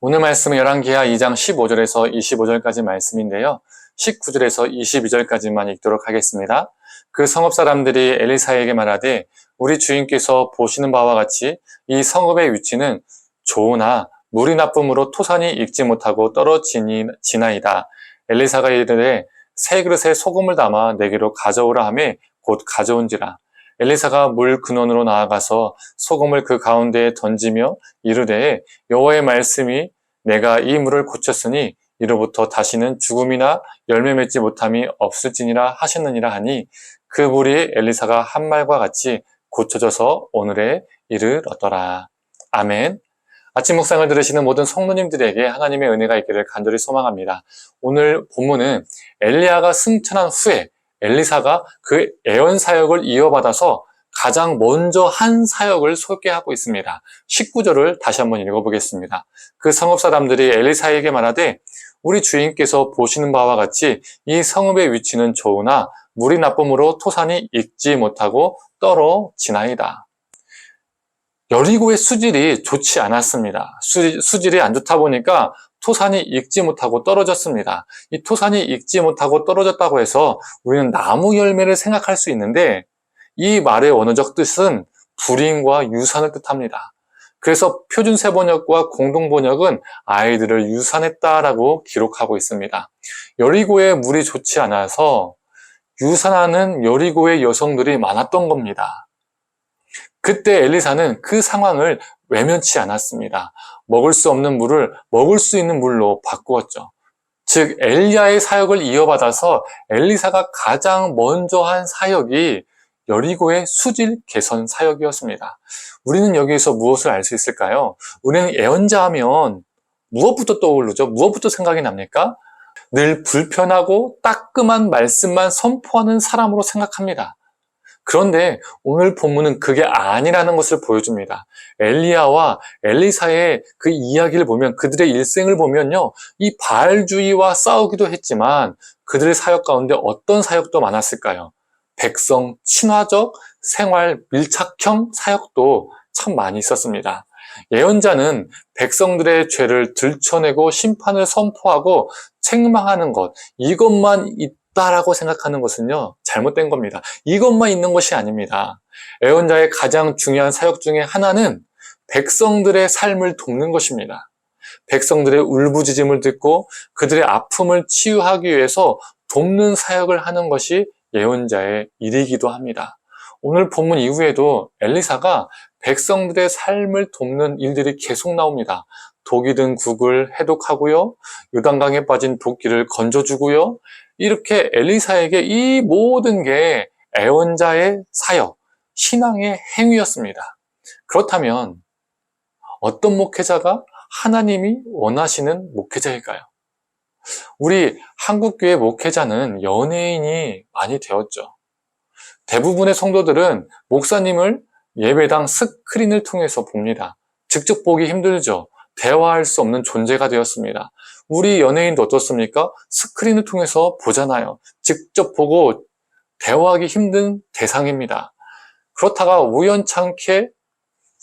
오늘 말씀은 열왕기하 2장 15절에서 25절까지 말씀인데요. 19절에서 22절까지만 읽도록 하겠습니다. 그 성읍 사람들이 엘리사에게 말하되 우리 주인께서 보시는 바와 같이 이 성읍의 위치는 좋으나 물이 나쁨으로 토산이 익지 못하고 떨어지나이다. 엘리사가 이르되 세 그릇에 소금을 담아 내게로 가져오라 하매 곧 가져온지라. 엘리사가 물 근원으로 나아가서 소금을 그 가운데에 던지며 이르되 여호와의 말씀이 내가 이 물을 고쳤으니 이로부터 다시는 죽음이나 열매 맺지 못함이 없을지니라 하셨느니라 하니 그 물이 엘리사가 한 말과 같이 고쳐져서 오늘에 이르렀더라. 아멘. 아침 묵상을 들으시는 모든 성도님들에게 하나님의 은혜가 있기를 간절히 소망합니다. 오늘 본문은 엘리야가 승천한 후에 엘리사가 그 애언 사역을 이어받아서 가장 먼저 한 사역을 소개하고 있습니다. 19절을 다시 한번 읽어보겠습니다. 그 성읍 사람들이 엘리사에게 말하되 우리 주인께서 보시는 바와 같이 이 성읍의 위치는 좋으나 물이 나쁨으로 토산이 익지 못하고 떨어지나이다. 여리고의 수질이 좋지 않았습니다. 수질이 안 좋다 보니까 토산이 익지 못하고 떨어졌습니다. 이 토산이 익지 못하고 떨어졌다고 해서 우리는 나무 열매를 생각할 수 있는데 이 말의 원어적 뜻은 불임과 유산을 뜻합니다. 그래서 표준세번역과 공동번역은 아이들을 유산했다라고 기록하고 있습니다. 여리고의 물이 좋지 않아서 유산하는 여리고의 여성들이 많았던 겁니다. 그때 엘리사는 그 상황을 외면치 않았습니다. 먹을 수 없는 물을 먹을 수 있는 물로 바꾸었죠. 즉 엘리야의 사역을 이어받아서 엘리사가 가장 먼저 한 사역이 여리고의 수질 개선 사역이었습니다. 우리는 여기에서 무엇을 알 수 있을까요? 우리는 예언자 하면 무엇부터 떠오르죠? 무엇부터 생각이 납니까? 늘 불편하고 따끔한 말씀만 선포하는 사람으로 생각합니다. 그런데 오늘 본문은 그게 아니라는 것을 보여줍니다. 엘리야와 엘리사의 그 이야기를 보면, 그들의 일생을 보면요, 이 바알주의와 싸우기도 했지만 그들의 사역 가운데 어떤 사역도 많았을까요? 백성 친화적 생활 밀착형 사역도 참 많이 있었습니다. 예언자는 백성들의 죄를 들춰내고 심판을 선포하고 책망하는 것, 이것만 있다라고 생각하는 것은요, 잘못된 겁니다. 이것만 있는 것이 아닙니다. 예언자의 가장 중요한 사역 중에 하나는 백성들의 삶을 돕는 것입니다. 백성들의 울부짖음을 듣고 그들의 아픔을 치유하기 위해서 돕는 사역을 하는 것이 예언자의 일이기도 합니다. 오늘 본문 이후에도 엘리사가 백성들의 삶을 돕는 일들이 계속 나옵니다. 독이 든 국을 해독하고요, 요단강에 빠진 도끼를 건져주고요. 이렇게 엘리사에게 이 모든 게 애원자의 사역, 신앙의 행위였습니다. 그렇다면 어떤 목회자가 하나님이 원하시는 목회자일까요? 우리 한국교회 목회자는 연예인이 많이 되었죠. 대부분의 성도들은 목사님을 예배당 스크린을 통해서 봅니다. 직접 보기 힘들죠. 대화할 수 없는 존재가 되었습니다. 우리 연예인도 어떻습니까? 스크린을 통해서 보잖아요. 직접 보고 대화하기 힘든 대상입니다. 그렇다가 우연찮게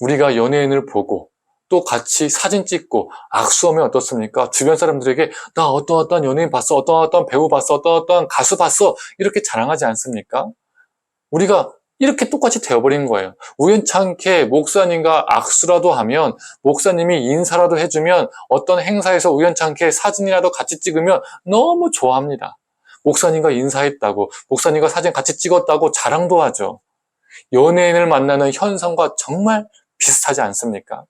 우리가 연예인을 보고 또 같이 사진 찍고 악수하면 어떻습니까? 주변 사람들에게 나 어떠한 연예인 봤어, 어떠한 배우 봤어, 어떠한 가수 봤어, 이렇게 자랑하지 않습니까? 우리가 이렇게 똑같이 되어버린 거예요. 우연찮게 목사님과 악수라도 하면, 목사님이 인사라도 해주면, 어떤 행사에서 우연찮게 사진이라도 같이 찍으면 너무 좋아합니다. 목사님과 인사했다고, 목사님과 사진 같이 찍었다고 자랑도 하죠. 연예인을 만나는 현상과 정말 비슷하지 않습니까?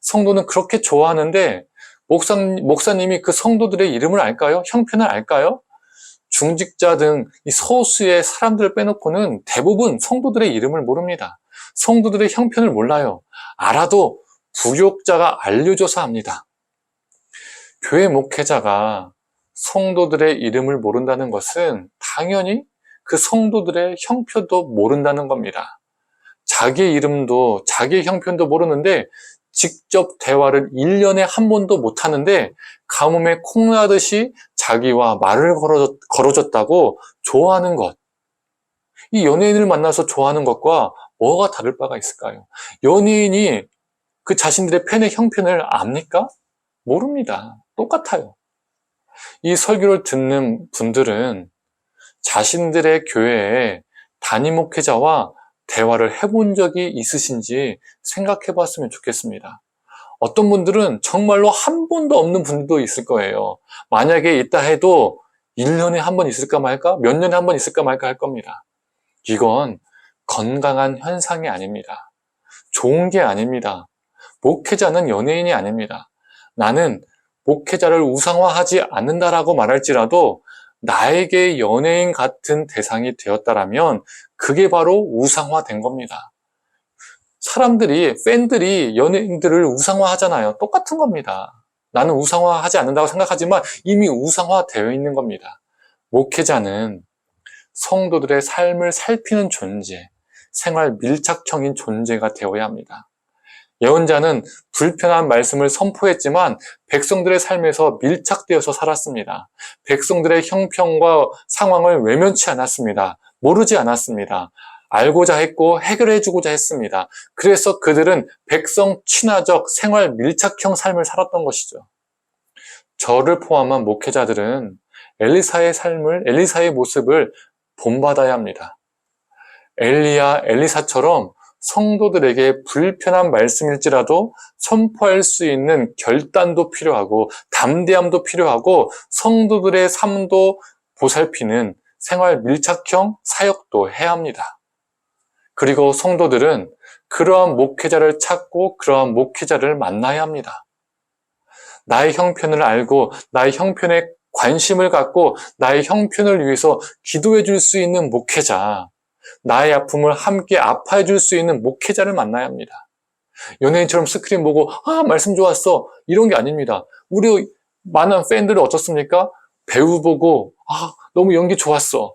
성도는 그렇게 좋아하는데 목사님이 그 성도들의 이름을 알까요? 형편을 알까요? 중직자 등 이 소수의 사람들을 빼놓고는 대부분 성도들의 이름을 모릅니다. 성도들의 형편을 몰라요. 알아도 부욕자가 알려줘서 압니다. 교회 목회자가 성도들의 이름을 모른다는 것은 당연히 그 성도들의 형편도 모른다는 겁니다. 자기의 이름도 자기의 형편도 모르는데 직접 대화를 1년에 한 번도 못 하는데 가뭄에 콩나듯이 자기와 말을 걸어줬다고 좋아하는 것. 이 연예인을 만나서 좋아하는 것과 뭐가 다를 바가 있을까요? 연예인이 그 자신들의 팬의 형편을 압니까? 모릅니다. 똑같아요. 이 설교를 듣는 분들은 자신들의 교회에 담임 목회자와 대화를 해본 적이 있으신지 생각해 봤으면 좋겠습니다. 어떤 분들은 정말로 한 번도 없는 분도 있을 거예요. 만약에 있다 해도 1년에 한 번 있을까 말까? 몇 년에 한 번 있을까 말까 할 겁니다. 이건 건강한 현상이 아닙니다. 좋은 게 아닙니다. 목회자는 연예인이 아닙니다. 나는 목회자를 우상화하지 않는다라고 말할지라도 나에게 연예인 같은 대상이 되었다라면 그게 바로 우상화된 겁니다. 사람들이, 팬들이 연예인들을 우상화하잖아요. 똑같은 겁니다. 나는 우상화하지 않는다고 생각하지만 이미 우상화되어 있는 겁니다. 목회자는 성도들의 삶을 살피는 존재, 생활 밀착형인 존재가 되어야 합니다. 예언자는 불편한 말씀을 선포했지만 백성들의 삶에서 밀착되어서 살았습니다. 백성들의 형편과 상황을 외면치 않았습니다. 모르지 않았습니다. 알고자 했고 해결해주고자 했습니다. 그래서 그들은 백성 친화적 생활 밀착형 삶을 살았던 것이죠. 저를 포함한 목회자들은 엘리사의 모습을 본받아야 합니다. 엘리야, 엘리사처럼 성도들에게 불편한 말씀일지라도 선포할 수 있는 결단도 필요하고 담대함도 필요하고 성도들의 삶도 보살피는 생활 밀착형 사역도 해야 합니다. 그리고 성도들은 그러한 목회자를 찾고 그러한 목회자를 만나야 합니다. 나의 형편을 알고 나의 형편에 관심을 갖고 나의 형편을 위해서 기도해 줄 수 있는 목회자, 나의 아픔을 함께 아파해 줄 수 있는 목회자를 만나야 합니다. 연예인처럼 스크린 보고 말씀 좋았어 이런 게 아닙니다. 우리 많은 팬들은 어떻습니까? 배우 보고 너무 연기 좋았어.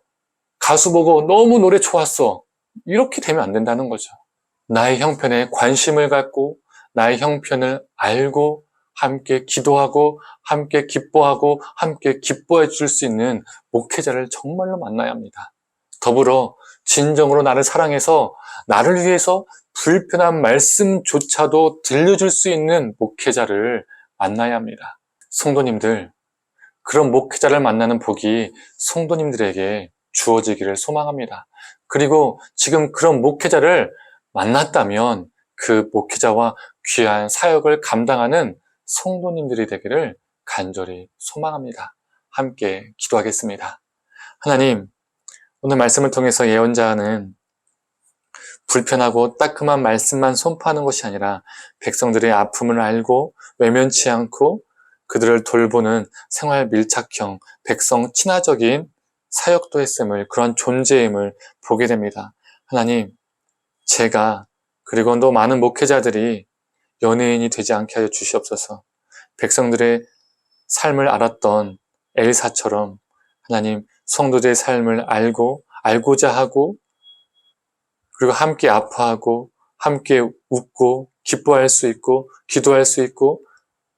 가수 보고 너무 노래 좋았어. 이렇게 되면 안 된다는 거죠. 나의 형편에 관심을 갖고 나의 형편을 알고 함께 기도하고 함께 기뻐하고 함께 기뻐해 줄 수 있는 목회자를 정말로 만나야 합니다. 더불어 진정으로 나를 사랑해서 나를 위해서 불편한 말씀조차도 들려줄 수 있는 목회자를 만나야 합니다. 성도님들, 그런 목회자를 만나는 복이 성도님들에게 주어지기를 소망합니다. 그리고 지금 그런 목회자를 만났다면 그 목회자와 귀한 사역을 감당하는 성도님들이 되기를 간절히 소망합니다. 함께 기도하겠습니다. 하나님, 오늘 말씀을 통해서 예언자는 불편하고 따끔한 말씀만 선포하는 것이 아니라 백성들의 아픔을 알고 외면치 않고 그들을 돌보는 생활 밀착형, 백성 친화적인 사역도 했음을, 그런 존재임을 보게 됩니다. 하나님, 제가 그리고 또 많은 목회자들이 연예인이 되지 않게 하여 주시옵소서. 백성들의 삶을 알았던 엘사처럼 하나님, 성도들의 삶을 알고자 하고 그리고 함께 아파하고 함께 웃고 기뻐할 수 있고 기도할 수 있고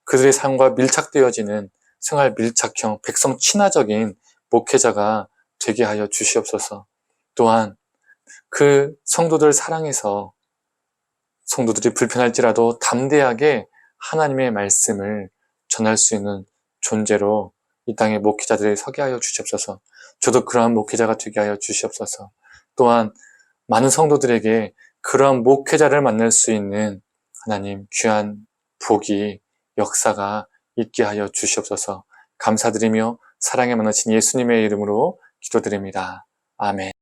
그들의 삶과 밀착되어지는 생활 밀착형 백성 친화적인 목회자가 되게 하여 주시옵소서. 또한 그 성도들을 사랑해서 성도들이 불편할지라도 담대하게 하나님의 말씀을 전할 수 있는 존재로 이 땅의 목회자들이 서게 하여 주시옵소서. 저도 그러한 목회자가 되게 하여 주시옵소서. 또한 많은 성도들에게 그러한 목회자를 만날 수 있는 하나님 귀한 복이 역사가 있게 하여 주시옵소서. 감사드리며 사랑에 많으신 예수님의 이름으로 기도드립니다. 아멘.